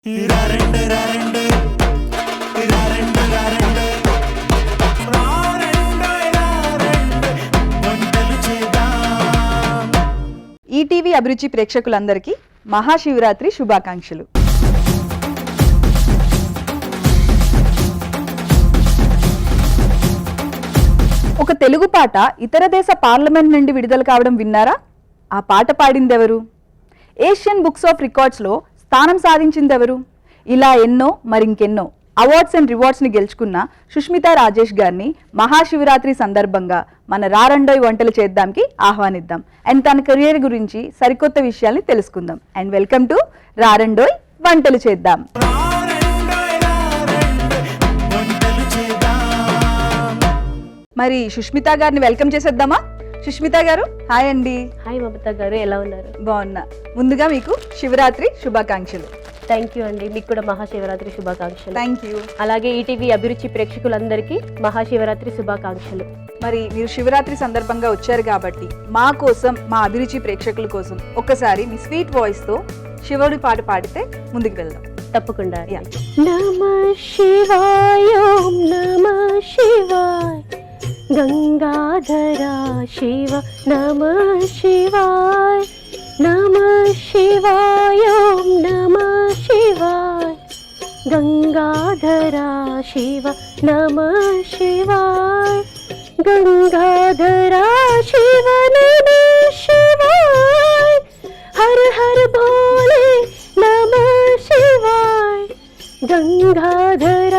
ETV అభిరుచి ప్రేక్షకులందరికీ మహాశివరాత్రి శుభాకాంక్షలు. ఒక తెలుగు పాట ఇతర దేశ పార్లమెంట్ నుండి విడుదల కావడం విన్నారా? ఆ పాట పాడిందెవరు? ఏషియన్ బుక్స్ ఆఫ్ రికార్డ్స్లో స్థానం సాధించిందెవరు? ఇలా ఎన్నో మరింకెన్నో అవార్డ్స్ అండ్ రివార్డ్స్ని గెలుచుకున్న సుష్మితా రాజేష్ గారిని మహాశివరాత్రి సందర్భంగా మన రారండోయ్ వంటలు చేద్దాంకి ఆహ్వానిద్దాం అండ్ తన కెరియర్ గురించి సరికొత్త విషయాల్ని తెలుసుకుందాం. అండ్ వెల్కమ్ టు రారండోయ్ వంటలు చేద్దాం. మరి సుష్మితా గారిని వెల్కమ్ చేసేద్దామా? సుష్మితా గారు హాయ్ అండి. హాయ్ మమతా గారు, ఎలా ఉన్నారు? బాగున్నా. ముందుగా మీకు శివరాత్రి శుభాకాంక్షలు. థ్యాంక్ యూ అండి, మీకు కూడా మహాశివరాత్రి శుభాకాంక్షలు. Thank you. అలాగే ఈటీవీ అభిరుచి ప్రేక్షకులందరికీ మహాశివరాత్రి శుభాకాంక్షలు. మరి మీరు శివరాత్రి సందర్భంగా వచ్చారు కాబట్టి మా కోసం, మా అభిరుచి ప్రేక్షకుల కోసం ఒక్కసారి మీ స్వీట్ వాయిస్ తో శివుడి పాట పాడితే ముందుకు వెళ్దాం. తప్పకుండా. నమః శివాయ, ఓం నమః శివాయ, గంగాధర శివ నమః శివాయ, నమః శివాయ, ఓం నమః శివాయ, గంగాధర శివ నమః శివాయ, గంగాధర శివ నమః శివాయ, హర హర భోలే నమః శివాయ, గంగాధర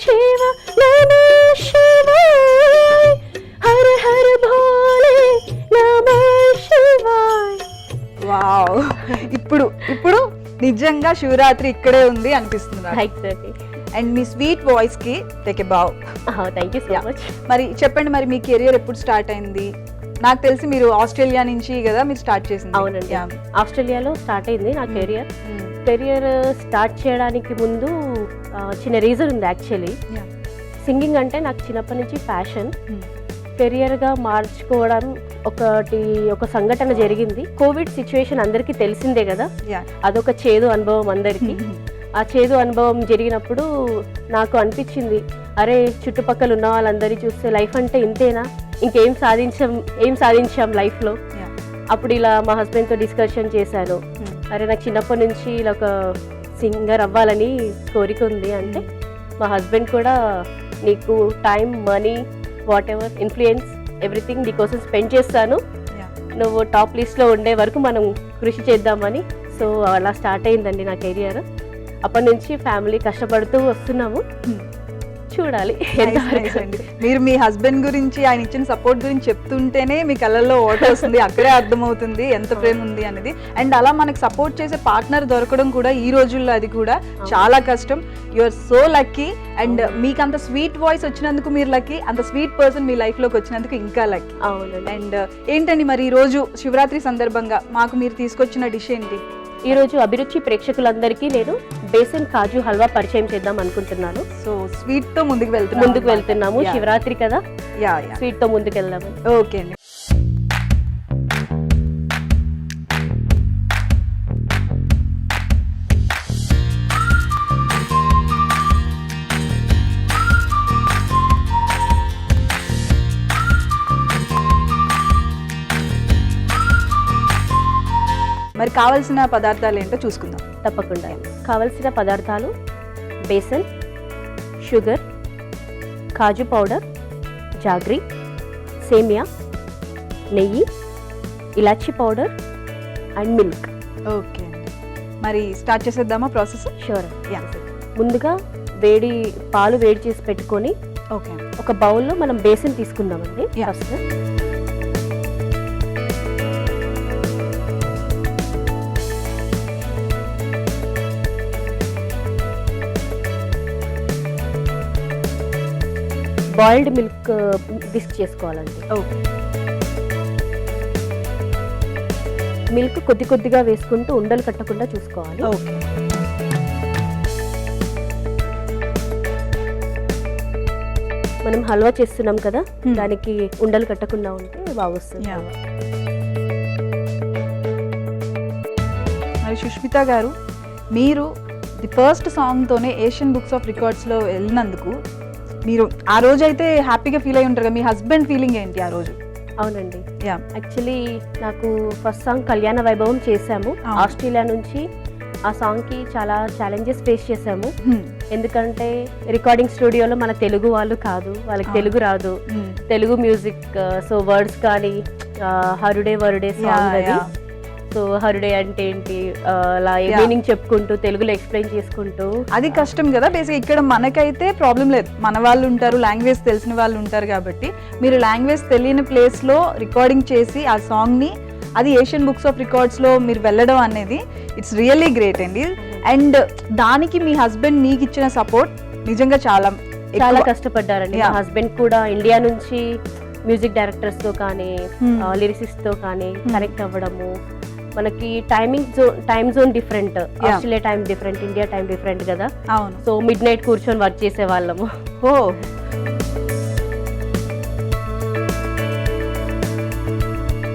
శివ నమః శివాయ, హర హర భోలే నమః శివాయ. వావ్, ఇప్పుడు నిజంగా శివరాత్రి ఇక్కడే ఉంది అనిపిస్తుంది. అండ్ మీ స్వీట్ వాయిస్ కి టేక్ ఎ బావ్. Thank you so much. మరి చెప్పండి, మరి మీ కెరియర్ ఎప్పుడు స్టార్ట్ అయింది? నాకు తెలిసి మీరు ఆస్ట్రేలియా నుంచి కదా మీరు స్టార్ట్ చేసింది? అవునండి, ఆస్ట్రేలియాలో స్టార్ట్ అయింది నా కెరియర్. కెరియర్ స్టార్ట్ చేయడానికి ముందు చిన్న రీజన్ ఉంది. యాక్చువల్లీ సింగింగ్ అంటే నాకు చిన్నప్పటి నుంచి ప్యాషన్. కెరియర్గా మార్చుకోవడం ఒక సంఘటన జరిగింది. కోవిడ్ సిచ్యువేషన్ అందరికీ తెలిసిందే కదా, అదొక చేదు అనుభవం అందరికీ. ఆ చేదు అనుభవం జరిగినప్పుడు నాకు అనిపించింది, అరే చుట్టుపక్కల ఉన్న వాళ్ళందరినీ చూస్తే లైఫ్ అంటే ఇంతేనా, ఇంకేం సాధించాం లైఫ్లో. అప్పుడు ఇలా మా హస్బెండ్తో డిస్కషన్ చేశాను, అరే నాకు చిన్నప్పటి నుంచి ఇలా ఒక సింగర్ అవ్వాలని కోరిక ఉంది అంటే, మా హస్బెండ్ కూడా నీకు time, money, what ever, influence, everything నీకోసం స్పెండ్ చేస్తాను, నువ్వు టాప్ లిస్ట్లో ఉండే వరకు మనం కృషి చేద్దామని. సో అలా స్టార్ట్ అయిందండి నా కెరియర్. అప్పటి నుంచి ఫ్యామిలీ కష్టపడుతూ వస్తున్నాము, చూడాలి. మీరు మీ హస్బెండ్ గురించి, ఆయన ఇచ్చిన సపోర్ట్ గురించి చెప్తుంటేనే మీ కళ్ళల్లో వాటర్ వస్తుంది, అక్కడే అర్థమవుతుంది ఎంత ప్రేమ ఉంది అనేది. అండ్ అలా మనకు సపోర్ట్ చేసే పార్ట్నర్ దొరకడం కూడా ఈ రోజుల్లో అది కూడా చాలా కష్టం. You are so lucky. And మీకు అంత స్వీట్ వాయిస్ వచ్చినందుకు మీరు లక్కీ, అంత స్వీట్ పర్సన్ మీ లైఫ్ లోకి వచ్చినందుకు ఇంకా లక్కీ. అండ్ ఏంటండి మరి ఈ రోజు శివరాత్రి సందర్భంగా మాకు మీరు తీసుకొచ్చిన డిష్ ఏంటి? ఈరోజు అభిరుచి ప్రేక్షకులందరికీ నేను బేసన్ కాజు హల్వా పరిచయం చేద్దాం అనుకుంటున్నాను. సో స్వీట్ తో ముందుకు వెళ్తున్నాము. శివరాత్రి కదా, స్వీట్ తో ముందుకు వెళ్దాము. ఓకే అండి. మరి కావాల్సిన పదార్థాలు ఏంటో చూసుకుందాం. తప్పకుండా. కావలసిన పదార్థాలు బేసన్, షుగర్, కాజు పౌడర్, జాగ్రీ, సేమియా, నెయ్యి, ఇలాచీ పౌడర్ అండ్ మిల్క్. ఓకే అండి, మరి స్టార్ట్ చేసేద్దామా ప్రాసెస్? షూర్. ముందుగా పాలు వేడి చేసి పెట్టుకొని ఒక బౌల్లో మనం బేసన్ తీసుకుందామండి. ఫస్ట్ బాయిల్డ్ మిల్క్ విస్క్ చేసుకోవాలండి. మిల్క్ కొద్దిగా వేసుకుంటూ ఉండలు కట్టకుండా చూసుకోవాలి. మనం హల్వా చేస్తున్నాం కదా, దానికి ఉండలు కట్టకుండా ఉంటే బాగా వస్తుంది. మరి సుష్మిత గారు, మీరు ది ఫస్ట్ సాంగ్తోనే ఏషియన్ బుక్స్ ఆఫ్ రికార్డ్స్లో వెళ్ళినందుకు మీరు ఆ రోజు అయితే హ్యాపీగా ఫీల్ అయి ఉంటారు కదా, మీ హస్బెండ్ ఫీలింగ్ ఏంటి ఆ రోజు? అవునండి, యా యాక్చువల్లీ నాకు ఫస్ట్ సాంగ్ కళ్యాణ వైభవం చేశాము. అవును. ఆస్ట్రేలియా నుంచి ఆ సాంగ్కి చాలా ఛాలెంజెస్ ఫేస్ చేశాము. ఎందుకంటే రికార్డింగ్ స్టూడియోలో మన తెలుగు వాళ్ళు కాదు, వాళ్ళకి తెలుగు రాదు, తెలుగు మ్యూజిక్. సో వర్డ్స్ కానీ హరుడే వరుడే సాంగ్ అది. సో హరుడే అంటే ఏంటి అలా మీనింగ్ చెప్పుకుంటూ తెలుగులో ఎక్స్ప్లెయిన్ చేసుకుంటూ అది కష్టం కదా బేసిక్. ఇక్కడ మనకైతే ప్రాబ్లం లేదు, మన వాళ్ళు ఉంటారు, లాంగ్వేజ్ తెలిసిన వాళ్ళు ఉంటారు కాబట్టి మీరు లాంగ్వేజ్ తెలియని ప్లేస్లో రికార్డింగ్ చేసి ఆ సాంగ్ని అది ఏషియన్ బుక్స్ ఆఫ్ రికార్డ్స్లో మీరు వెళ్ళడం అనేది ఇట్స్ రియల్లీ గ్రేట్ అండి. అండ్ దానికి మీ హస్బెండ్ మీకు ఇచ్చిన సపోర్ట్ నిజంగా చాలా చాలా కష్టపడ్డారండి. మా హస్బెండ్ కూడా ఇండియా నుంచి మ్యూజిక్ డైరెక్టర్స్ తో కానీ లిరిసిస్ట్ తో కానీ కనెక్ట్ అవ్వడము. మనకి time zone different, Australia time different, India time different కదా. అవును. సో మిడ్ నైట్ కూర్చొని వర్క్ చేసే వాళ్ళము. ఓ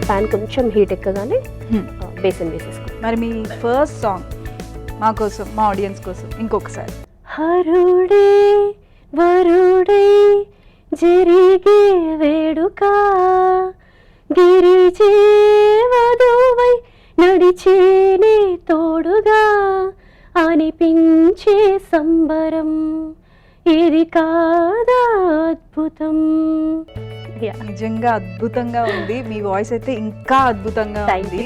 ప్యాన్ కొంచెం హీట్ ఎక్కగానే బేసన్ వేసేసుకో. మరి మీ ఫస్ట్ సాంగ్ మా కోసం, మా ఆడియన్స్ కోసం ఇంకొకసారి. హరుడే వరుడే జరిగే వేడుక, గిరిజే వధువై నడిచేనే తోడుగా, అనిపించే సంబరం ఇది కాదా అద్భుతం. నిజంగా అద్భుతంగా ఉంది, మీ వాయిస్ అయితే ఇంకా అద్భుతంగా ఉంది.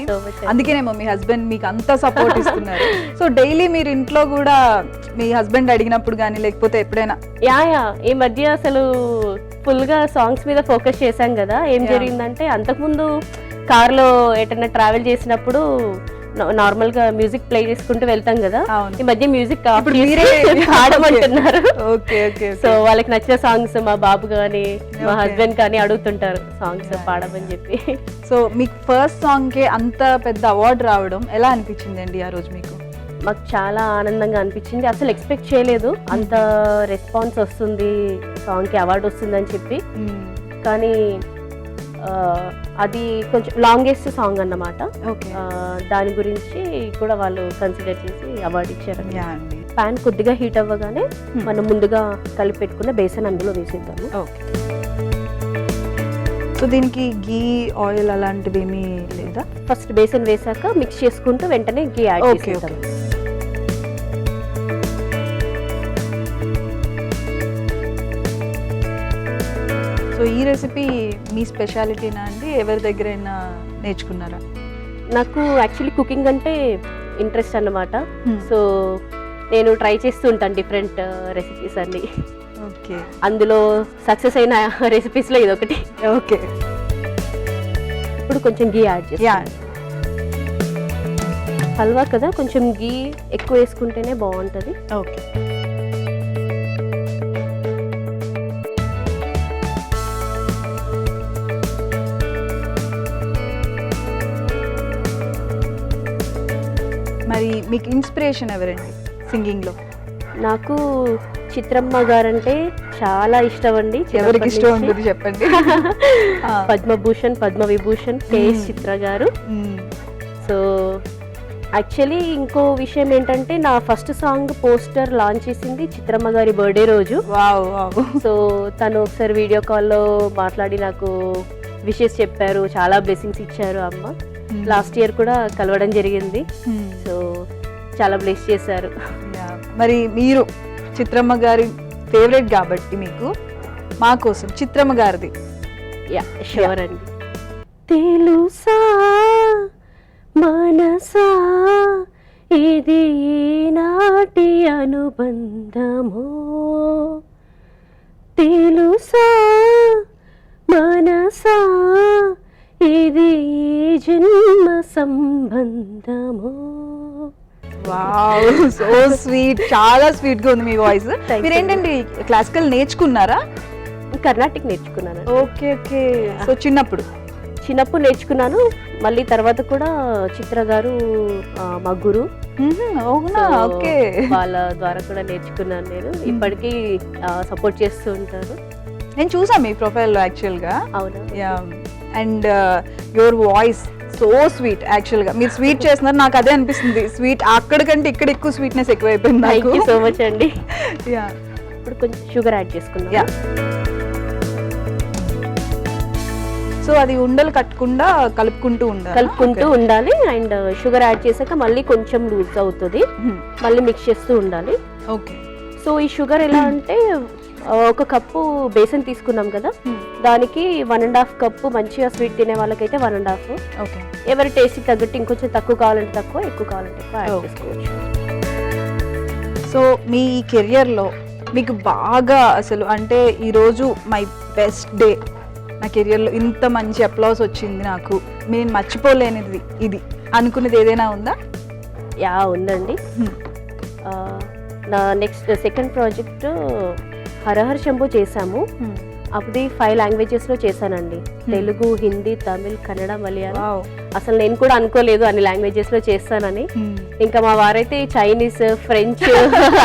అందుకేనేమో మీ హస్బెండ్ మీకు అంత సపోర్ట్ ఇస్తున్నారు. సో డైలీ మీరు ఇంట్లో కూడా మీ హస్బెండ్ అడిగినప్పుడు కానీ లేకపోతే ఎప్పుడైనా యా ఈ మధ్య అసలు ఫుల్ గా సాంగ్స్ మీద ఫోకస్ చేశాం కదా. ఏం జరిగిందంటే అంతకుముందు కార్లో ఎటన్నా ట్రావెల్ చేసినప్పుడు నార్మల్ గా మ్యూజిక్ ప్లే చేసుకుంటూ వెళ్తాం కదా. ఈ మధ్య మ్యూజిక్ పాడమంటున్నారు. సో వాళ్ళకి నచ్చిన సాంగ్స్ మా బాబు కానీ మా హస్బెండ్ కానీ అడుగుతుంటారు సాంగ్స్ పాడమని చెప్పి. సో మీకు ఫస్ట్ సాంగ్ కి అంత పెద్ద అవార్డు రావడం ఎలా అనిపించింది అండి ఆ రోజు మీకు? మాకు చాలా ఆనందంగా అనిపించింది. అసలు ఎక్స్పెక్ట్ చేయలేదు అంత రెస్పాన్స్ వస్తుంది, సాంగ్ కి అవార్డు వస్తుందని చెప్పి. కానీ అది కొంచెం లాంగెస్ట్ సాంగ్ అన్నమాట. దాని గురించి కూడా వాళ్ళు కన్సిడర్ చేసి అవార్డు ఇచ్చారు. పాన్ కొద్దిగా హీట్ అవ్వగానే మనం ముందుగా కలిపి పెట్టుకున్న బేసన్ అందులో వేసేద్దాము. సో దీనికి గీ ఆయిల్ అలాంటివి ఏమీ లేదా? ఫస్ట్ బేసన్ వేసాక మిక్స్ చేసుకుంటూ వెంటనే గీ యాడ్ చేసేద్దాం. సో ఈ రెసిపీ మీ స్పెషాలిటీనా అండి, ఎవరి దగ్గరైనా నేర్చుకున్నారా? నాకు యాక్చువల్లీ కుకింగ్ అంటే ఇంట్రెస్ట్ అన్నమాట. సో నేను ట్రై చేస్తూ ఉంటాను డిఫరెంట్ రెసిపీస్ అన్ని. ఓకే, అందులో సక్సెస్ అయిన రెసిపీస్లో ఇది ఒకటి. ఓకే, ఇప్పుడు కొంచెం గీ యాడ్ చేస్తాను. హల్వా కదా, కొంచెం గీ ఎక్కువ వేసుకుంటేనే బాగుంటుంది. ఓకే, మరి మీకు ఇన్స్పిరేషన్ ఎవరండి సింగింగ్లో? నాకు చిత్రమ్మ గారంటే చాలా ఇష్టం అండి. ఎవరికి ఇష్టం ఉంటుంది చెప్పండి. పద్మభూషణ్, పద్మవిభూషణ్ కేఎస్ చిత్ర గారు. సో యాక్చువల్లీ ఇంకో విషయం ఏంటంటే నా ఫస్ట్ సాంగ్ పోస్టర్ లాంచ్ చేసింది చిత్రమ్మ గారి బర్త్డే రోజు. సో తను ఒకసారి వీడియో కాల్లో మాట్లాడి నాకు విషెస్ చెప్పారు, చాలా బ్లెస్సింగ్స్ ఇచ్చారు అమ్మ. లాస్ట్ ఇయర్ కూడా కలవడం జరిగింది. సో చాలా బ్లెస్ చేశారు. మరి మీరు చిత్రమ్మ గారి ఫేవరెట్ కాబట్టి మీకు మా కోసం చిత్రమ్మ గారిది. యా షూర్ అండి. తెలుసా మనసా ఇది నాటి అనుబంధమో, తెలుసా మనసా ఇది జన్మ సంబంధమో. వావ్, సో స్వీట్, చాలా స్వీట్ గా ఉంది మీ వాయిస్. మీరేంటండి క్లాసికల్ నేర్చుకున్నారా? కర్ణాటిక్ నేర్చుకున్నాను. Okay okay. సో చిన్నప్పుడు నేర్చుకున్నాను. మళ్ళీ తర్వాత కూడా చిత్ర గారు మా గురు, ఓకే, వాళ్ళ ద్వారా కూడా నేర్చుకున్నాను. నేను ఇప్పటికీ సపోర్ట్ చేస్తూ ఉంటాను. నేను చూసాను మీ ప్రొఫైల్లో యాక్చువల్గా. అవునా? And your voice so sweet. Actual గా మీరు స్వీట్ చేస్తున్నారు, నాకు అదే అనిపిస్తుంది. స్వీట్ అక్కడికంటే ఇక్కడ ఎక్కువ స్వీట్నెస్ ఎక్కువైపోయింది థ్యాంక్ నాకు. యూ సో మచ్ అండి. యా ఇప్పుడు కొంచెం షుగర్ యాడ్ చేసుకుందాం. యా. సో అది ఉండలు కట్టకుండా కలుపుకుంటూ ఉండాలి. అండ్ షుగర్ యాడ్ చేశాక మళ్ళీ కొంచెం లూజ్ అవుతుంది, మళ్ళీ మిక్స్ చేస్తూ ఉండాలి. ఓకే. సో ఈ షుగర్ ఎలా అంటే ఒక కప్పు బేసన్ తీసుకున్నాం కదా, దానికి 1.5 కప్పు మంచిగా స్వీట్ తినే వాళ్ళకైతే 1.5. ఓకే. ఎవరి టేస్ట్కి తగ్గట్టు ఇంకొంచెం తక్కువ కావాలంటే తక్కువ, ఎక్కువ కావాలంటే ఎక్కువ యాడ్ చేసుకోవచ్చు. సో మీ కెరియర్లో మీకు బాగా అసలు అంటే ఈరోజు మై బెస్ట్ డే, నా కెరియర్లో ఇంత మంచి అప్లాస్ వచ్చింది నాకు, నేను మర్చిపోలేనిది ఇది అనుకునేది ఏదైనా ఉందా? యా ఉందండి. నా నెక్స్ట్ సెకండ్ ప్రాజెక్ట్ హరహర్ శంభు చేశాము. అది 5 లాంగ్వేజెస్లో చేశానండి. తెలుగు, హిందీ, తమిళ్, కన్నడ, మలయాళం. అసలు నేను కూడా అనుకోలేదు అన్ని లాంగ్వేజెస్లో చేస్తానని. ఇంకా మా వారైతే చైనీస్, ఫ్రెంచ్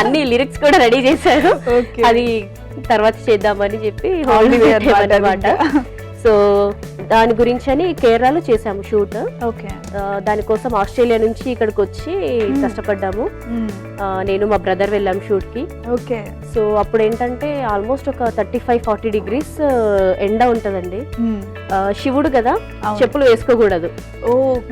అన్ని లిరిక్స్ కూడా రెడీ చేశారు. అది తర్వాత చేద్దామని చెప్పి అన్నమాట. సో దాని గురించి అని కేరళలో చేసాము షూట్. ఓకే. దానికోసం ఆస్ట్రేలియా నుంచి ఇక్కడికి వచ్చి కష్టపడ్డాము. నేను మా బ్రదర్ వెళ్ళాం షూట్ కి. ఓకే. సో అప్పుడు ఏంటంటే ఆల్మోస్ట్ ఒక 35-40 డిగ్రీస్ ఎండ ఉంటదండి. శివుడు కదా, చెప్పులు వేసుకోకూడదు.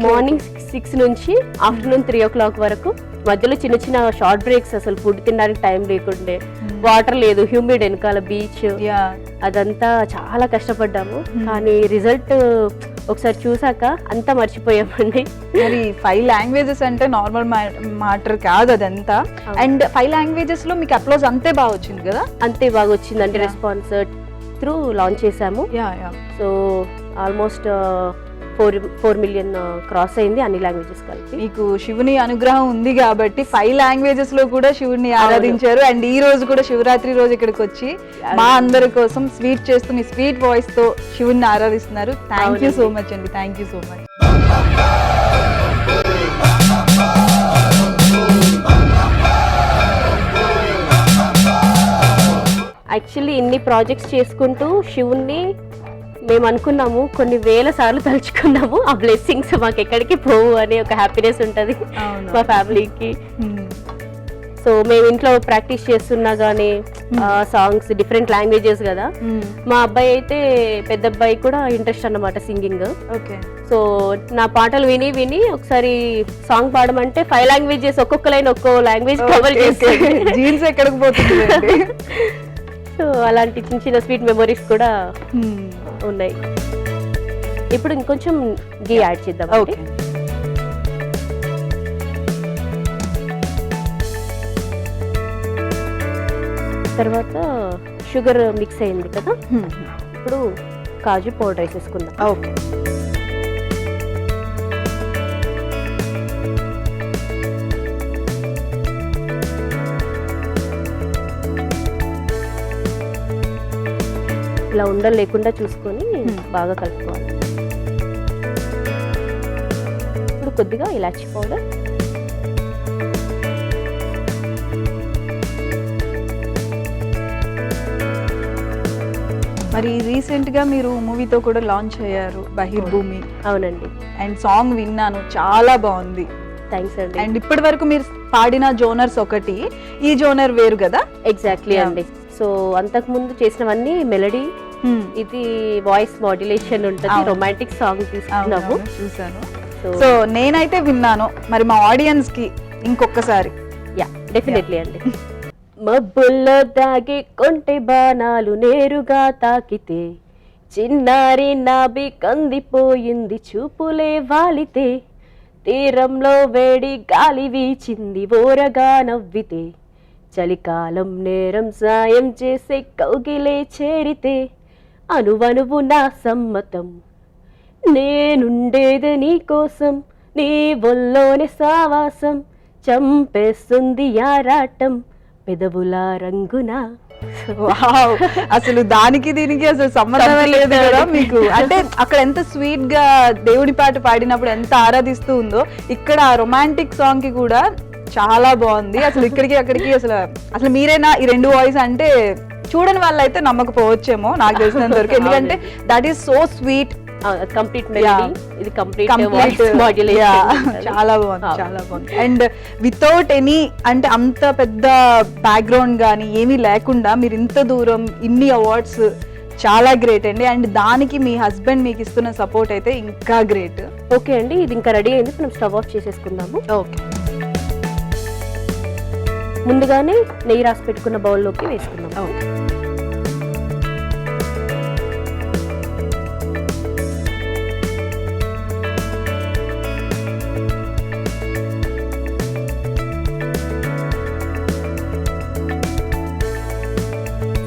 మార్నింగ్ 6 నుంచి ఆఫ్టర్నూన్ 3 o'clock వరకు. మధ్యలో చిన్న చిన్న షార్ట్ బ్రేక్స్, అసలు ఫుడ్ తినడానికి టైం లేకుండే, వాటర్ లేదు, హ్యూమిడ్ వెనకాల బీచ్, అదంతా చాలా కష్టపడ్డాము. కానీ రిజల్ట్ ఒకసారి చూసాక అంతా మర్చిపోయామండి. మరి 5 లాంగ్వేజెస్ అంటే నార్మల్ మ్యాటర్ కాదు అదంతా. అండ్ 5 లాంగ్వేజెస్ లో మీకు అప్లోజ్ అంతే బాగా వచ్చింది కదా? అంతే బాగా వచ్చింది అంటే రెస్పాన్స్ త్రూ లాంచ్ చేసాము. సో ఆల్మోస్ట్ 4 million క్రాస్ అయింది అన్ని లాంగ్వేజెస్ కలిపి. మీకు శివుని అనుగ్రహం ఉంది కాబట్టి 5 లాంగ్వేజెస్ లో కూడా శివుని ఆరాధించారు. అండ్ ఈ రోజు కూడా శివరాత్రి రోజు ఇక్కడికి వచ్చి మా అందరి కోసం స్వీట్ చేస్తూ మీ స్వీట్ వాయిస్ తో శివుని ఆరాధిస్తున్నారు. థ్యాంక్ యూ సో మచ్ అండి. Thank you so much. Actually ఇన్ని ప్రాజెక్ట్స్ చేసుకుంటూ శివుణ్ణి మేము అనుకున్నాము, కొన్ని వేల సార్లు తలుచుకున్నాము. ఆ బ్లెస్సింగ్స్ మాకు ఎక్కడికి పోవు అనే ఒక హ్యాపీనెస్ ఉంటుంది మా ఫ్యామిలీకి. సో మేము ఇంట్లో ప్రాక్టీస్ చేస్తున్నా కానీ సాంగ్స్ డిఫరెంట్ లాంగ్వేజెస్ కదా. మా అబ్బాయి అయితే పెద్ద అబ్బాయి కూడా ఇంట్రెస్ట్ అన్నమాట సింగింగ్. సో నా పాటలు విని విని ఒకసారి సాంగ్ పాడమంటే 5 లాంగ్వేజెస్, ఒక్కొక్క లైన్ ఒక్కో లాంగ్వేజ్ కవర్ చేస్తే జీన్స్ ఎక్కడికి పోతుంది. సో అలాంటి చిన్న చిన్న స్వీట్ మెమరీస్ కూడా ఉన్నాయి. ఇప్పుడు ఇంకొంచెం గీ యాడ్ చేద్దాం. ఓకే. తర్వాత షుగర్ మిక్స్ అయింది కదా, ఇప్పుడు కాజు పౌడర్ వేసేసుకుందాం. ఓకే. ఇలా ఉండలు లేకుండా చూసుకొని బాగా కలుపుకోవాలి. ఇప్పుడు కొద్దిగా ఇలాచీ పౌడర్, మరి రీసెంట్ గా మీరు మూవీతో కూడా లాంచ్ అయ్యారు, బహిర్భూమి. అవునండి. అండ్ సాంగ్ విన్నాను, చాలా బాగుంది. థ్యాంక్స్ అండి. అండ్ ఇప్పటి వరకు మీరు పాడిన జోనర్స్ ఒకటి, ఈ జోనర్ వేరు కదా? ఎగ్జాక్ట్లీ అండి. సో అంతకు ముందు చేసినవన్నీ మెలడీ, ఇది వాయిస్ మాడ్యులేషన్ ఉంటుంది. రొమాంటిక్ సాంగ్ తీసుకున్నాము, చూసాను. సో నేనైతే విన్నాను, మరి మా ఆడియన్స్ కి ఇంకొకసారి. యా డెఫినెట్లీ అండి. మబ్బుల్లో దాగి కొంటె బాణాలు నేరుగా తాకితే, చిన్నారి నాబి కందిపోయింది చూపులే వాలితే, తీరంలో వేడి గాలి వీచింది ఓరగా నవ్వితే, చలికాలం నేరం సాయం చేసే కౌగిలే చేరితే, అనువనువు నా సమ్మతం నేనుండేది నీ కోసం, నీ ఒళ్ళోని సావాసం చంపేస్తుంది యారాటం పెదవుల రంగున. అసలు దానికి దీనికి అసలు సంబంధమే లేదు కదా మీకు. అంటే అక్కడ ఎంత స్వీట్ గా దేవుడి పాట పాడినప్పుడు ఎంత ఆరాధిస్తూ ఉందో, ఇక్కడ రొమాంటిక్ సాంగ్ కి కూడా చాలా బాగుంది. అసలు ఇక్కడికి అక్కడికి అసలు మీరేనా ఈ 2 వాయిస్ అంటే చూడని వాళ్ళైతే నమ్మకపోవచ్చేమో నాకు తెలిసినంత వరకు. ఎందుకంటే that is so sweet complete melody, ఇది కంప్లీట్ వాయిస్ కంప్లీట్ మాడ్యులేషన్. చాలా బాగుంది, చాలా బాగుంది. అండ్ వితౌట్ ఎనీ అంటే అంత పెద్ద బ్యాక్గ్రౌండ్ కానీ ఏమీ లేకుండా మీరు ఇంత దూరం ఇన్ని అవార్డ్స్ చాలా గ్రేట్ అండి. అండ్ దానికి మీ హస్బెండ్ మీకు ఇస్తున్న సపోర్ట్ అయితే ఇంకా గ్రేట్. ఓకే అండి, ఇది ఇంకా రెడీ అయింది, మనం స్టవ్ ఆఫ్ చేసేసుకుందాము. ఓకే, ముందుగానే నెయ్యి రాసి పెట్టుకున్న బౌల్లోకి వేసుకుందాం. ఓకే.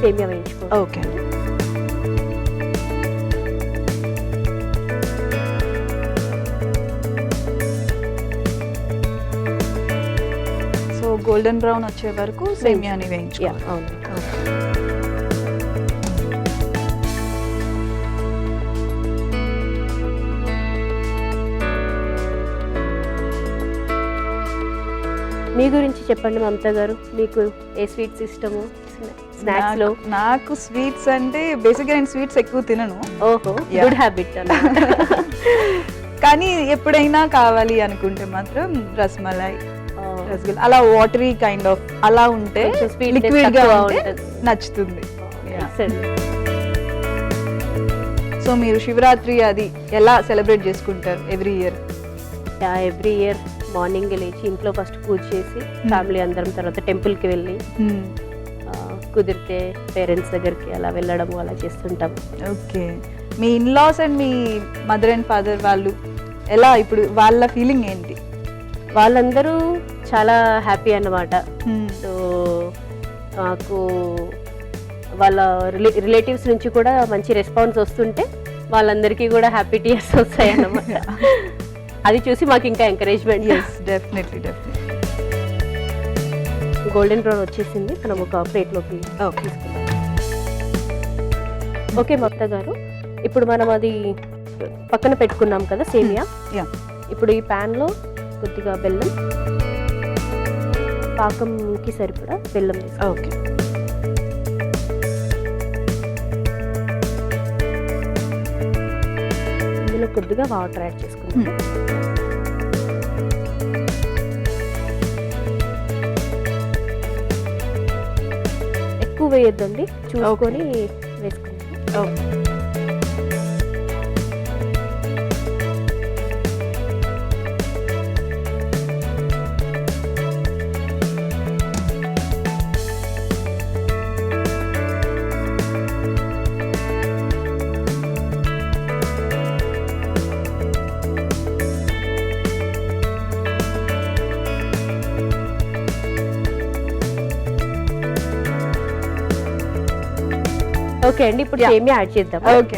సేమియా వేయించుకోవాలి. ఓకే, సో గోల్డెన్ బ్రౌన్ వచ్చే వరకు సేమియాని వేయించుకోవాలి. అవును. మీ గురించి చెప్పండి మమతా గారు, మీకు ఏ స్వీట్స్ ఇష్టము? స్నాక్స్ లో నాకు స్వీట్స్ అంటే బేసిక్గా నేను స్వీట్స్ ఎక్కువ తినను. ఓహో, Yeah. గుడ్ హ్యాబిట్ కానీ ఎప్పుడైనా కావాలి అనుకుంటే మాత్రం రస్మలై, రసగుల్లా అలా వాటరీ కైండ్ ఆఫ్ అలా ఉంటే లిక్విడ్ గా ఉంటే నచ్చుతుంది. సో మీరు శివరాత్రి అది ఎలా సెలబ్రేట్ చేసుకుంటారు every year? Every year morning లేచి ఇంట్లో ఫస్ట్ పూజ చేసి ఫ్యామిలీ అందరం తర్వాత టెంపుల్కి వెళ్ళి కుదిరితే పేరెంట్స్ దగ్గరికి అలా వెళ్ళడము అలా చేస్తుంటాము. ఓకే, మీ ఇన్లాస్ అండ్ మీ మదర్ అండ్ ఫాదర్ వాళ్ళు ఎలా, ఇప్పుడు వాళ్ళ ఫీలింగ్ ఏంటి? వాళ్ళందరూ చాలా హ్యాపీ అన్నమాట. సో నాకు వాళ్ళ రిలేటివ్స్ నుంచి కూడా మంచి రెస్పాన్స్ వస్తుంటే వాళ్ళందరికీ కూడా హ్యాపీ టీయర్స్ వస్తాయి అన్నమాట. అది చూసి మాకు ఇంకా encouragement. Definitely definitely. Golden brown వచ్చేసింది, మనం ఒక ప్లేట్లోకి తీసుకుందాం. ఓకే మమతా గారు, ఇప్పుడు మనం అది పక్కన పెట్టుకున్నాం కదా సేమియా. ఇప్పుడు ఈ ప్యాన్లో కొద్దిగా బెల్లం, పాకంకి సరిపడా బెల్లం తీసుకో. ఓకే, ఇందులో కొద్దిగా వాటర్ యాడ్ చేసుకుందాం. ఎక్కువ వేయొద్దండి, చూసుకొని వేసుకుందాం. ఓకే అండి, ఇప్పుడు సేమియా యాడ్ చేద్దాం. ఓకే.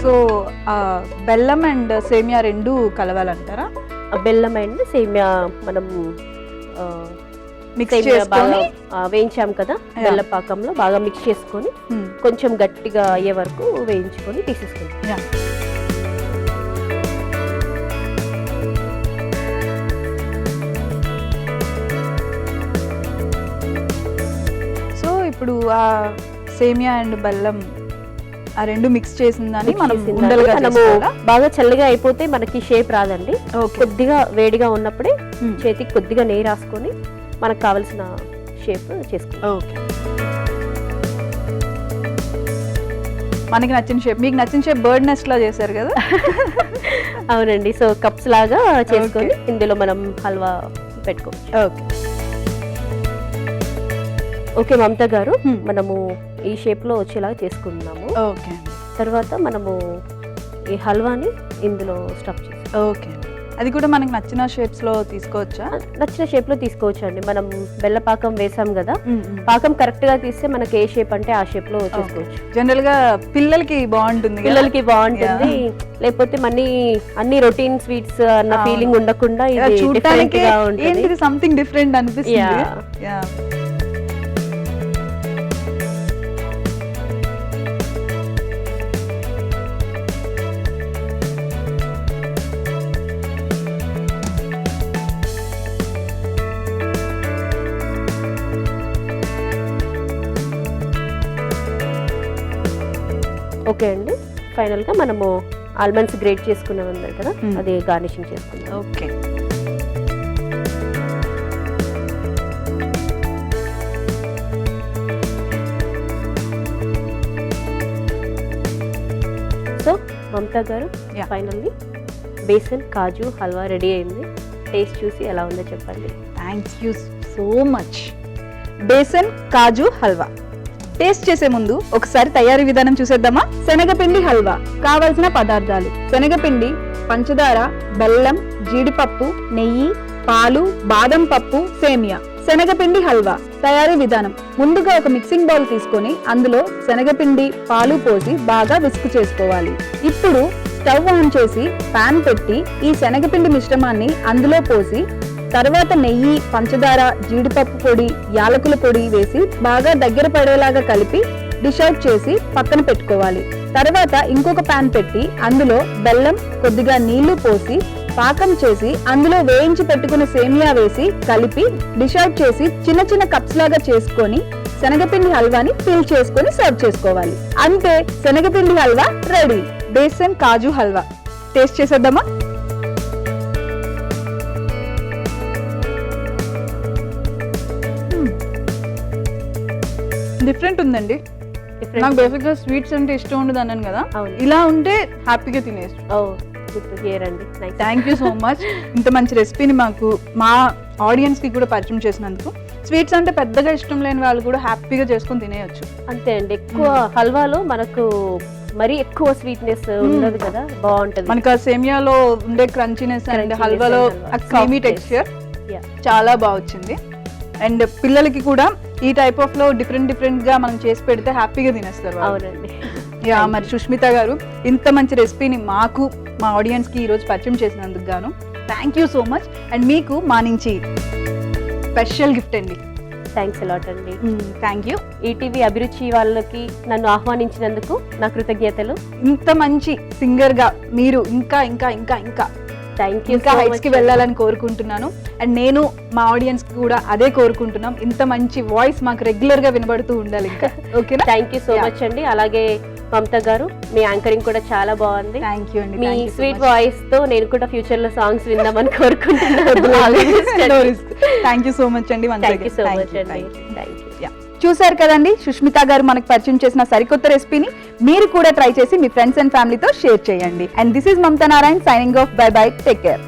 సో బెల్లం అండ్ సేమియా రెండు కలవాలంటారా? బెల్లం అండ్ సేమియా మనం మిక్స్ సేమియా బాగా చేసుకొని వేయించాం కదా, బెల్ల పాకంలో బాగా మిక్స్ చేసుకొని కొంచెం గట్టిగా అయ్యే వరకు వేయించుకొని తీసేసుకుంటాం. సో ఇప్పుడు ఆ సేమియా అండ్ బెల్లం ఆ రెండు మిక్స్ చేసిన దాన్ని మనం ఉండలుగా చేసుకోవాలా? బాగా చల్లగా అయిపోతే మనకి షేప్ రాదండి. కొద్దిగా వేడిగా ఉన్నప్పుడే చేతికి కొద్దిగా నెయ్యి రాసుకొని మనకు కావాల్సిన షేప్ చేసుకుంటాం. ఓకే, మనకి నచ్చిన షేప్, మీకు నచ్చిన షేప్ బర్డ్ నెస్ట్ లా చేశారు కదా? అవునండి, సో కప్స్ లాగా చేసుకొని ఇందులో మనం హల్వా పెట్టుకోవచ్చు. ఓకే, ఓకే మమతా గారు, మనము ఈ షేప్లో వచ్చేలాగా చేసుకుంటున్నాము. ఓకే, తర్వాత మనము ఈ హల్వాని ఇందులో స్టఫ్ చేస్తాం. ఓకే, అది కూడా మనకి నచ్చిన షేప్స్ లో తీసుకోవచ్చా? నచ్చిన షేప్ లో తీసుకోవచ్చు అండి. మనం బెల్ల పాకం వేసాం కదా, పాకం కరెక్ట్ గా తీస్తే మనకి ఏ షేప్ అంటే ఆ షేప్ లో చేసుకోవచ్చు. జనరల్ గా పిల్లలకి బాగుంటుంది, పిల్లలకి బాగుంటుంది. లేకపోతే అన్ని రొటీన్ స్వీట్స్ అన్న ఫీలింగ్ ఉండకుండా ఇది చూడటానికి డిఫరెంట్ గా ఉంటుంది, సంథింగ్ డిఫరెంట్ అనిపిస్తుంది. ఓకే అండి. ఫైనల్గా మనము ఆల్మండ్స్ గ్రేట్ చేసుకున్నాం ఉంది కదా, అది గార్నిషింగ్ చేసుకుందాం. ఓకే. సో మమతా గారు, ఫైనల్లీ బేసన్ కాజు హల్వా రెడీ అయింది. టేస్ట్ చూసి ఎలా ఉందో చెప్పండి. Thank you so much. Besan kaju halwa taste చేసే ముందు ఒకసారి తయారీ విధానం చూసేద్దామా. శనగపిండి హల్వా కావలసిన పదార్థాలు: శనగపిండి, పంచదార, బెల్లం, జీడిపప్పు, నెయ్యి, పాలు, బాదం పప్పు, సేమియా. శనగపిండి హల్వా తయారీ విధానం: ముందుగా ఒక మిక్సింగ్ బౌల్ తీసుకొని అందులో శనగపిండి, పాలు పోసి బాగా విస్క్ చేసుకోవాలి. ఇప్పుడు స్టవ్ ఆన్ చేసి పాన్ పెట్టి ఈ శనగపిండి మిశ్రమాన్ని అందులో పోసి తర్వాత నెయ్యి, పంచదార, జీడిపప్పు పొడి, యాలకుల పొడి వేసి బాగా దగ్గర పడేలాగా కలిపి డిష్ అవుట్ చేసి పక్కన పెట్టుకోవాలి. తర్వాత ఇంకొక పాన్ పెట్టి అందులో బెల్లం, కొద్దిగా నీళ్లు పోసి పాకం చేసి అందులో వేయించి పెట్టుకున్న సేమియా వేసి కలిపి డిష్ అవుట్ చేసి చిన్న చిన్న కప్స్ లాగా చేసుకొని శనగపిండి హల్వాని ఫిల్ చేసుకొని సర్వ్ చేసుకోవాలి. అంతే, శనగపిండి హల్వా రెడీ. బేసన్ కాజు హల్వా టేస్ట్ చేసేద్దామా. డిఫరెంట్ ఉందండి. నాకు బేసిక్ గా స్వీట్స్ అంటే ఇష్టం ఉండదు అన్నాను కదా, ఇలా ఉంటే హ్యాపీగా తినేసి. Thank you so much. ఇంత మంచి రెసిపీని మాకు మా ఆడియన్స్ కి కూడా పరిచయం చేసినందుకు. స్వీట్స్ అంటే పెద్దగా ఇష్టం లేని వాళ్ళు కూడా హ్యాపీగా చేసుకొని తినేయచ్చు. అంతే అండి. ఎక్కువ హల్వాలో మనకు మరీ ఎక్కువ స్వీట్నెస్ ఉండదు కదా, బాగుంటది. మనకు ఆ సేమియాలో ఉండే క్రంచీనెస్ అండ్ హల్వాలో క్రీమీ టెక్స్చర్ చాలా బాగా వచ్చింది. అండ్ పిల్లలకి కూడా ఈ టైప్ ఆఫ్ లో డిఫరెంట్ గా మనం చేసి పెడితే హ్యాపీగా తినేస్తారు. అవునండి. యా, మరి సుష్మిత గారు ఇంత మంచి రెసిపీని మాకు మా ఆడియన్స్ కి ఈ రోజు పరిచయం చేసినందుకు గాను thank you so much. And మీకు మా నుంచి స్పెషల్ గిఫ్ట్ అండి. థ్యాంక్స్ అలాట్ అండి. Thank you. ఈటీవీ అభిరుచి వాళ్ళకి నన్ను ఆహ్వానించినందుకు నా కృతజ్ఞతలు. ఇంత మంచి సింగర్ గా మీరు ఇంకా ఇంకా ఇంకా ఇంకా ఇంకా హైట్స్ కి వెళ్ళాలని కోరుకుంటున్నాను. అండ్ నేను మా ఆడియన్స్ కి కూడా అదే కోరుకుంటున్నాం. ఇంత మంచి వాయిస్ మాకు రెగ్యులర్ గా వినబడుతూ ఉండాలి ఇంకా. ఓకేనా? థ్యాంక్ యూ సో మచ్ అండి. అలాగే మమతా గారు, మీ యాంకరింగ్ కూడా చాలా బాగుంది. థ్యాంక్ యూ అండి. మీ స్వీట్ వాయిస్ తో నేను కూడా ఫ్యూచర్ లో సాంగ్స్ విందామని కోరుకుంటున్నాను. థ్యాంక్ యూ సో మచ్ అండి. థ్యాంక్ యూ సో మచ్ అండి. Thank you. చూసారు కదండి, సుష్మిత గారు మనకు పరిచయం చేసిన సరికొత్త రెసిపీని మీరు కూడా ట్రై చేసి మీ ఫ్రెండ్స్ అండ్ ఫ్యామిలీతో షేర్ చేయండి. And this is Mamata Narayan signing off. By by, take care.